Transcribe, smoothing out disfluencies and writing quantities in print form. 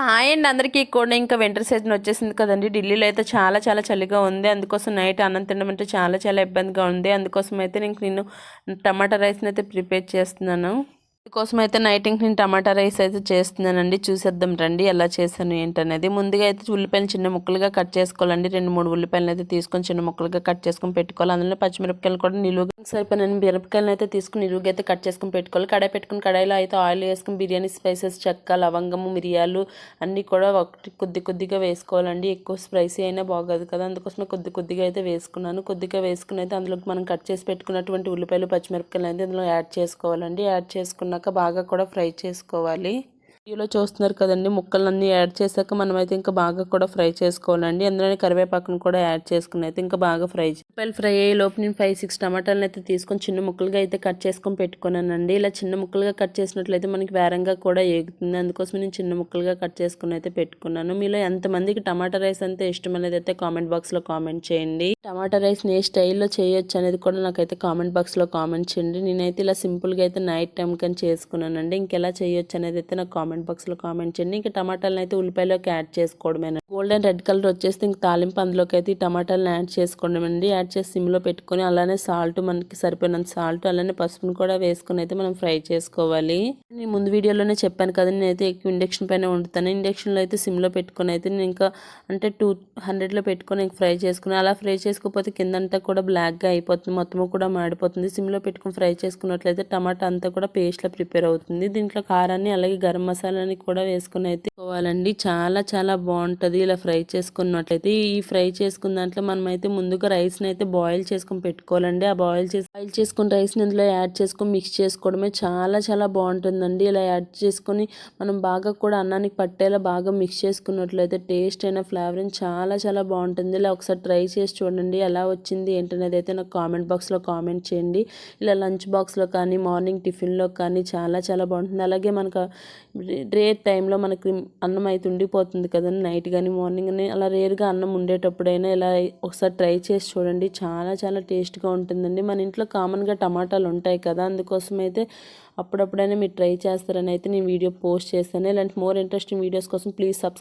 Hi అండి అందరికీ కూడా ఇంకా వింటర్ సీజన్ వచ్చేసింది కదండి. ఢిల్లీలో అయితే చాలా చాలా చలిగా ఉంది. అందుకోసం నైట్ అన్నం తినడం అంటే చాలా చాలా ఇబ్బందిగా ఉంది. అందుకోసం అయితే నేను టమాటా రైస్ని అయితే ప్రిపేర్ చేస్తున్నాను. కోసం అయితే నైట్ నేను టమాటా రైస్ అయితే చేస్తున్నానండి. చూసేద్దాం రండి ఎలా చేశాను ఏంటనేది. ముందుగా అయితే ఉల్లిపాయలు చిన్న ముక్కలుగా కట్ చేసుకోవాలండి. 2-3 ఉల్లిపాయలు అయితే తీసుకొని చిన్న ముక్కలుగా కట్ చేసుకొని పెట్టుకోవాలి. అందులో పచ్చిమిరపకాయలు కూడా నిలువుగా సరిపోయిన మిరపకాయలు అయితే తీసుకుని నిలువుగా అయితే కట్ చేసుకొని పెట్టుకోవాలి. కడాయి పెట్టుకుని కడాయిలో అయితే ఆయిల్ వేసుకుని బిర్యానీ స్పైసెస్ చెక్క లవంగము మిరియాలు అన్నీ కూడా ఒకటి కొద్దిగా వేసుకోవాలండి. ఎక్కువ స్పైసీ అయినా బాగోదు కదా, అందుకోసమే కొద్దిగా అయితే వేసుకున్నాను. కొద్దిగా వేసుకుని అయితే అందులోకి మనం కట్ చేసి పెట్టుకున్నటువంటి ఉల్లిపాయలు పచ్చిమిరపకాయలు అయితే అందులో యాడ్ చేసుకోవాలండి. యాడ్ చేసుకున్నాక బాగా కూడా ఫ్రై చేసుకోవాలి. వీడియోలో చూస్తున్నారు కదండి, ముక్కలన్నీ యాడ్ చేశాక మనమైతే ఇంకా బాగా కూడా ఫ్రై చేసుకోవాలండి. అందులోనే కరివేపాకును కూడా యాడ్ చేసుకుని అయితే ఇంకా బాగా ఫ్రై అయ్యే లోపు నేను 5-6 టమాటాలను అయితే తీసుకొని చిన్న ముక్కలుగా అయితే కట్ చేసుకొని పెట్టుకున్నానండి. ఇలా చిన్న ముక్కలుగా కట్ చేసినట్లయితే మనకి వేరంగా కూడా ఏగుతుంది. అందుకోసం నేను చిన్న ముక్కలుగా కట్ చేసుకుని అయితే పెట్టుకున్నాను. మీలో ఎంతమందికి టమాటా రైస్ అంతే ఇష్టం అనేది అయితే కామెంట్ బాక్స్లో కామెంట్ చేయండి. టమాటా రైస్ని ఏ స్టైల్లో చేయొచ్చు అనేది కూడా నాకైతే కామెంట్ బాక్స్లో కామెంట్ చేయండి. నేనైతే ఇలా సింపుల్గా అయితే నైట్ టైం కానీ చేసుకున్నానండి. ఇంకెలా చేయొచ్చు అనేది అయితే నాకు కామెంట్ బాక్స్లో కామెంట్ చేయండి. ఇంకా టమాటాలను అయితే ఉల్లిపాయలోకి యాడ్ చేసుకోవడమేనండి. గోల్డెన్ రెడ్ కలర్ వచ్చేస్తే ఇంక తాలింపు అందులోకి అయితే ఈ టమాటాలను యాడ్ చేసుకోవడమండి. యాడ్ చేసి సిమ్లో పెట్టుకొని అలానే సాల్ట్ మనకి సరిపోయినంత సాల్ట్ అలానే పసుపును కూడా వేసుకొని అయితే మనం ఫ్రై చేసుకోవాలి. నేను ముందు వీడియోలోనే చెప్పాను కదా, నేనైతే ఎక్కువ ఇండక్షన్ పైన వండుతాను. ఇండక్షన్లో అయితే సిమ్లో పెట్టుకొని అయితే నేను ఇంకా అంటే 200లో పెట్టుకొని ఫ్రై చేసుకుని అలా ఫ్రై చేసుకోకపోతే కిందంతా కూడా బ్లాక్గా అయిపోతుంది, మొత్తము కూడా మాడిపోతుంది. సిమ్లో పెట్టుకుని ఫ్రై చేసుకున్నట్లయితే టమాటా అంతా కూడా పేస్ట్లా ప్రిపేర్ అవుతుంది. దీంట్లో కారాన్ని అలాగే గరం మసాలాని కూడా వేసుకుని అయితే పోవాలండి. చాలా చాలా బాగుంటుంది ఇలా ఫ్రై చేసుకున్నట్లయితే. ఈ ఫ్రై చేసుకున్న దాంట్లో మనమైతే ముందుగా రైస్ని అయితే బాయిల్ చేసుకొని పెట్టుకోవాలండి. ఆ బాయిల్ చేసుకుని రైస్ని ఇందులో యాడ్ చేసుకొని మిక్స్ చేసుకోవడమే చాలా చాలా బాగుంటుందండి. ఇలా యాడ్ చేసుకొని మనం బాగా కూడా అన్నానికి పట్టేలా బాగా మిక్స్ చేసుకున్నట్లయితే టేస్ట్ అయిన ఫ్లేవర్ చాలా చాలా బాగుంటుంది. ఇలా ఒకసారి ట్రై చేసి చూడండి ఎలా వచ్చింది ఏంటనేది అయితే నాకు కామెంట్ బాక్స్లో కామెంట్ చేయండి. ఇలా లంచ్ బాక్స్లో కానీ మార్నింగ్ టిఫిన్లో కానీ చాలా చాలా బాగుంటుంది. అలాగే మనకు రేర్ టైంలో మనకి అన్నం అయితే ఉండిపోతుంది కదండి, నైట్ కానీ మార్నింగ్ కానీ అలా రేర్గా అన్నం ఉండేటప్పుడైనా ఇలా ఒకసారి ట్రై చేసి చూడండి. చాలా చాలా టేస్ట్గా ఉంటుందండి. మన ఇంట్లో కామన్గా టమాటాలు ఉంటాయి కదా, అందుకోసం అయితే అప్పుడప్పుడైనా మీరు ట్రై చేస్తారని అయితే నేను వీడియో పోస్ట్ చేస్తాను. ఇలాంటి మోర్ ఇంట్రెస్టింగ్ వీడియోస్ కోసం ప్లీజ్ సబ్స్క్రైబ్.